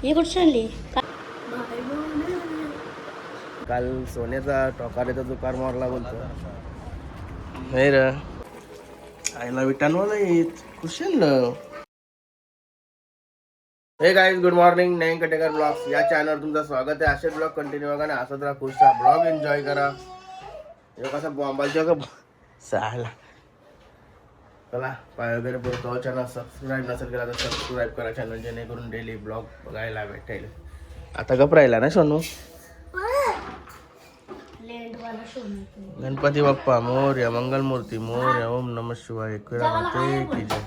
हे कुठे आणली? काल सोन्याचा टोकाऱ्याचा दुकान मारला बोलतो नाही र आईला विटांवाला येत कुशन. हे गाईज गुड मॉर्निंग. नयन कटेकर ब्लॉग्स या चॅनलवर तुमचं स्वागत आहे. असे ब्लॉग कंटिन्यू बघा ना, असंच राहा, खुश राहा, ब्लॉग एन्जॉय करा. हे कसं बॉम्बालच्या का सहाला चला पाय वगैरे बोलतो. चॅनल सबस्क्राईब नसेल केला तर सबस्क्राईब करा चॅनल, जेणेकरून डेली ब्लॉग बघायला भेटेल. आता गप राहिला ना सोनू. गणपती बाप्पा मोरया, मंगलमूर्ती मोरया, ओम नमः शिवाय, एकविराते की जय.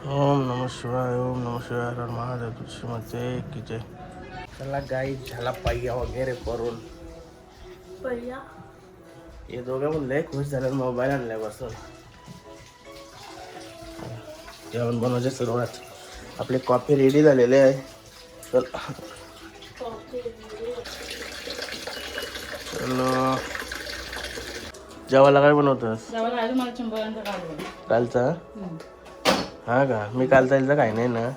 ओम नमः शिवाय, ओम नमः शिवाय, हर महादेव, तुळशीमते की जय. चला गाई झाला पहिया वगैरे करून. हे दोघं पण लय खुश झाले मोबाईल आणल्यापासून. जेवण बनवायचे सुरुवात. आपली कॉफी रेडी झालेली आहे. चल चलो जेवायला काय बनवतोस? कालचा हा का? मी काल जायचं काय नाही ना.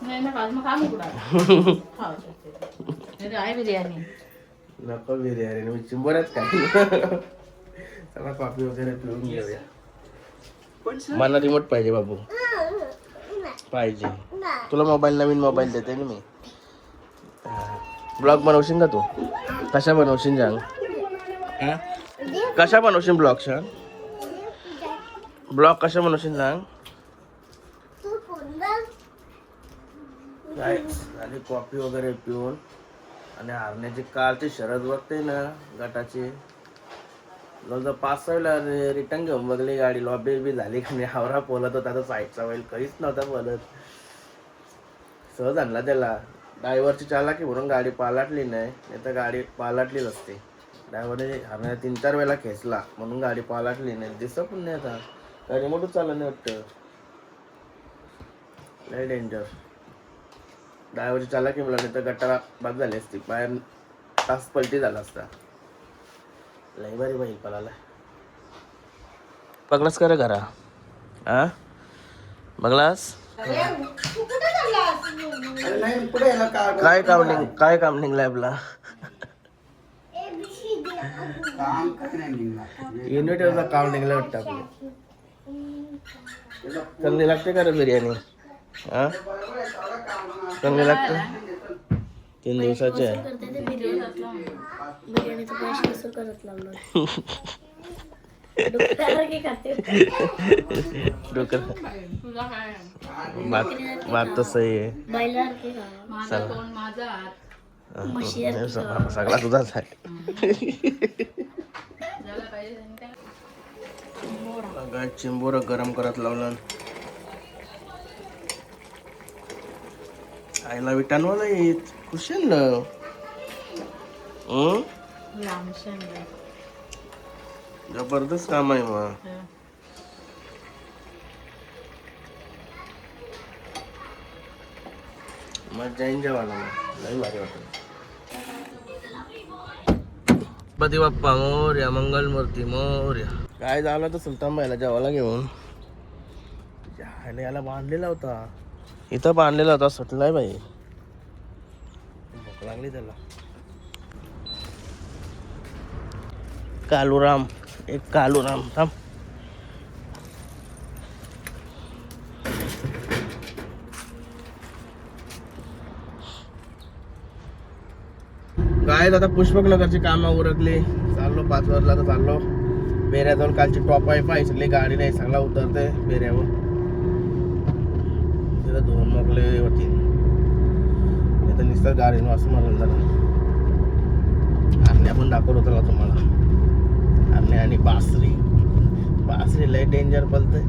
नको बिर्याणी, मी चिंबोऱ्याच काय. चला कॉफी वगैरे पिऊन घेऊया. मला रिमोट पाहिजे बाबू, पाहिजे. तुला मोबाईल, नवीन मोबाईल देते ना मी. ब्लॉग बनवशील का तू? कशा बनवशील सांग. कशा बनवशील ब्लॉग सांग. ब्लॉग कशा बनवशील सांग. आणि कॉफी वगैरे पिऊन आणि हारण्याची कारची शरद बघते ना गटाची. जवळजवळ 5-6 रिटर्न घेऊन बघली गाडी. लॉबी बी झाली का नाही. हावरा बोलत होता तर साईडचा वेळ कधीच नव्हता बोलत. सहज आणला त्याला. ड्रायव्हरची चालाकी म्हणून गाडी पालाटली नाही तर गाडी पालाटलीच असते. ड्रायव्हरने हारण्या 3-4 वेळेला खेचला म्हणून गाडी पालाटली नाही. दिसत पण नाही आता. गाडी मोठं चाललं नाही वाटतं. लय डेंजर. ड्रायव्हरची चालाकी म्हणला नाही तर गटाला बाद झाली असती. बाहेर तास पलटी झाला असता. लय भारी बैल पळाला. बघलास का रे घरा? आ बघलास काय काम निघलं आपला. युनिटचा काम निघलं वाटतं आपलं. चांगली लागते का रे बिर्याणी? हा चांगली लागते. 3 दिवसाचे आहे. बात तो सही आहे. सगळा तुझाच आहे. चिंबोर गरम करत लावलं. आईला विटांवाला येत कुशन. जबरदस्त काम आहे मग. मजा येईन जेवायला. लई भारी वाटत. गणपती बाप्पा मोरया, मंगलमूर्ती मोरया. काय झालं तर सुलतान बाईला जेवायला घेऊन याला बांधलेला होता. इथं बांधलेला होता. सुटलाय बाई. भूक लागली त्याला. कालूराम, एक कालूराम थांब. काय आता पुष्पक नगरची कामं उरकली. चाललो 5 वाजला तर चाललो बेऱ्या जाऊन. कालची टॉप आहे पाहिजे. गाडी नाही चांगला उतरते बेऱ्यावर. तिथं धुवून मोकले होती. तर नुसतं गाडीनं असं मारून झालं. आरण्या पण दाखवत होता तुम्हाला. आरण्या आणि बासरी लय डेंजर पलते.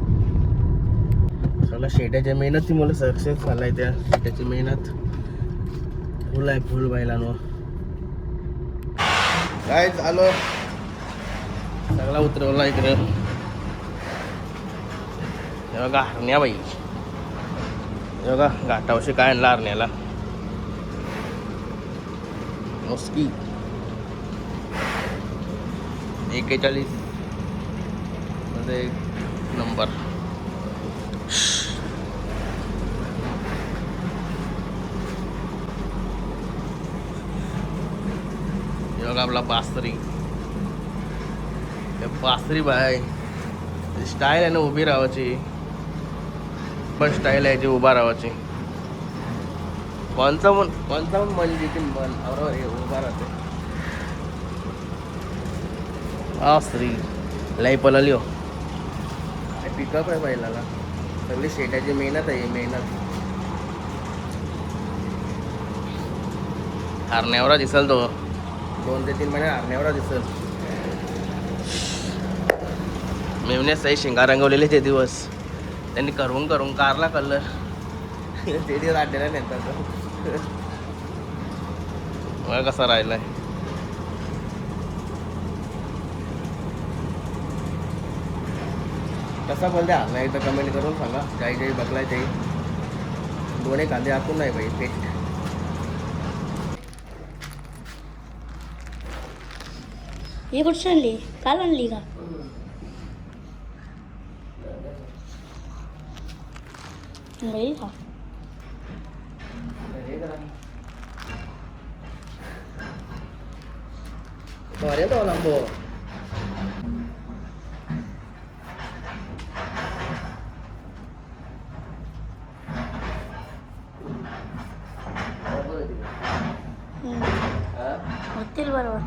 सगळं शेट्याच्या मेहनती मला सक्सेस झालाय. त्या शेट्याची मेहनत फुल आहे. फुल बैलांवर काय झालं. सगळा उतरवला इकडं. बघा हरण्या बाई. बघा घाटावशी काय आणला हरण्याला. मुस्की 41 मध्ये नंबर. बघा आपला बासरी. बासरी बाय स्टाईल आहे ना उभी राहायची, पण स्टाईल आहे जी उभा राहायची. कोणचा मन जिथे मन बरोबर हे उभा राहते. बासरी लई पळाली हो. पिकअप आहे बैलाला, सगळी शेटाची मेहनत आहे, मेहनत. हरण्यावरा दिसल तो, 2 ते 3 महिने हरण्यावरा दिसल. मेवणे सही शिंगा रंगवलेले ते दिवस त्यांनी करून कारला कलर ते दिवस आढळला नंतर मला कसा राहिलाय. कसा बोलते हरण्या एकदा कमेंट करून सांगा. काही बघलाय ते 2 कांदे आखून नाही भाई पेट. ही कुठं आणली? काल आणली का? नाही का? बरे तो लांबो होतील बरोबर.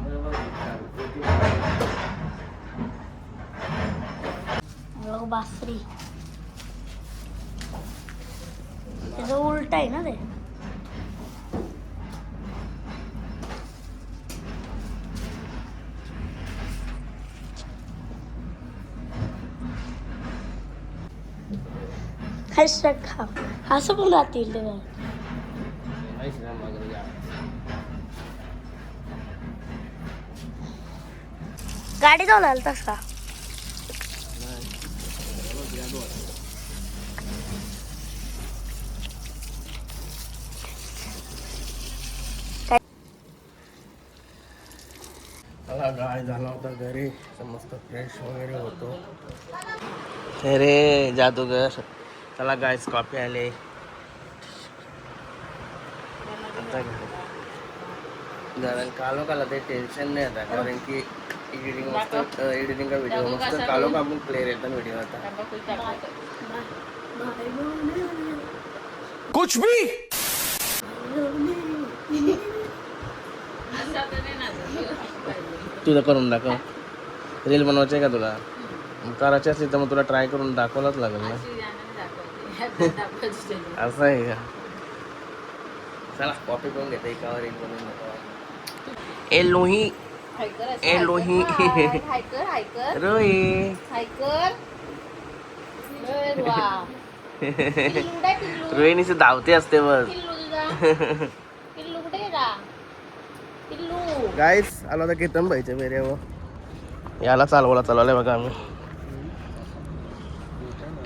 लोक बासरी त्याचं उलट आहे ना ते. खा असं पण राहतील ते. गाडी जाऊन आला तसा. मला गाय झाला होता घरी, मस्त फ्रेश वगैरे होतो. अरे जादूगर चला गायस कॉफी आले. कालो काला ते टेन्शन नाही आता, कारण की एडिटिंग मस्त, एडिटिंग का व्हिडिओ मस्त कालो का आपण क्लिअर येतात व्हिडिओ आता. कुछ भी तुझं करून दाखव. रील बनवायचं आहे का तुला? करायची असली तर मग तुला ट्राय करून दाखवलाच लागेल ना. असं आहे का? चला कॉपी करून घेते एकावर रील बनवून दाखवा. ए लोही ए लोही रोही रोहिणीचे धावते असते बस. गाईस आला होता केतन भाईच्या बेऱ्यावर, याला चालवलाय बघा आम्ही.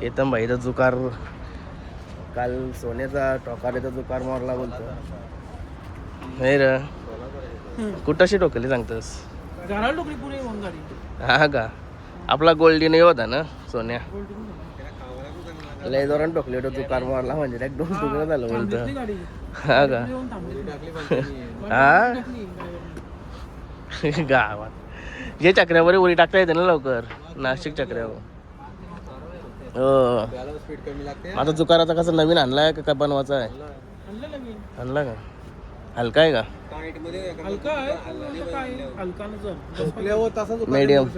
केतन भाईचा जुकार काल सोन्याचा टोकारीचा जुकार मारला बोलतो. नाही र कुठशी टोकली सांगतोस? हा का आपला गोल्डी नाही होता ना सोन्या, लय जोरान टोकली होतं जुकार मारला म्हणजे एक 2 तुकडं झालं बोलतो. हा का हा गावात जे चक्र्यावर उडी टाकता येते ना लवकर, नाशिक चक्र्यावर. हो आता जुकाराचा कसा नवीन आणलाय का बनवायचा आहे? आणला का? हलका आहे का? मीडियम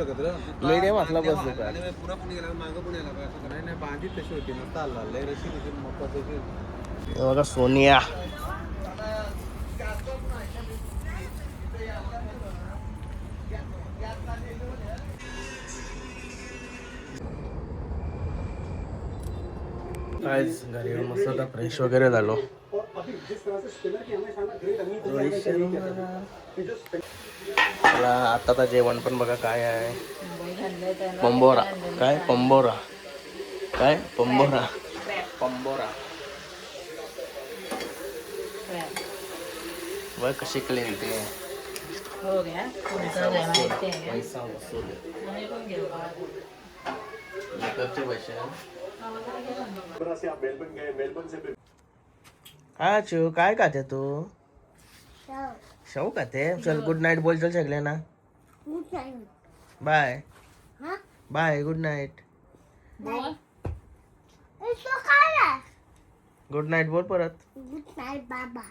मीडियम असला बस जुकार. बघा सोनिया काय घरी मस्त आता फ्रेश वगैरे झालो. मला आता जेवण पण बघा काय आहे. पंबोरा काय पंबोरा काय पंबोरा पंबोरा बघ कशी क्लीन ते. पैसा वसूल मेकअपचे पैसे. हा चू काय खाते तू? शाहू का ते चल गुड नाईट बोल चल सगळे ना bye bye good night good night बोल परत गुड नाईट बाबा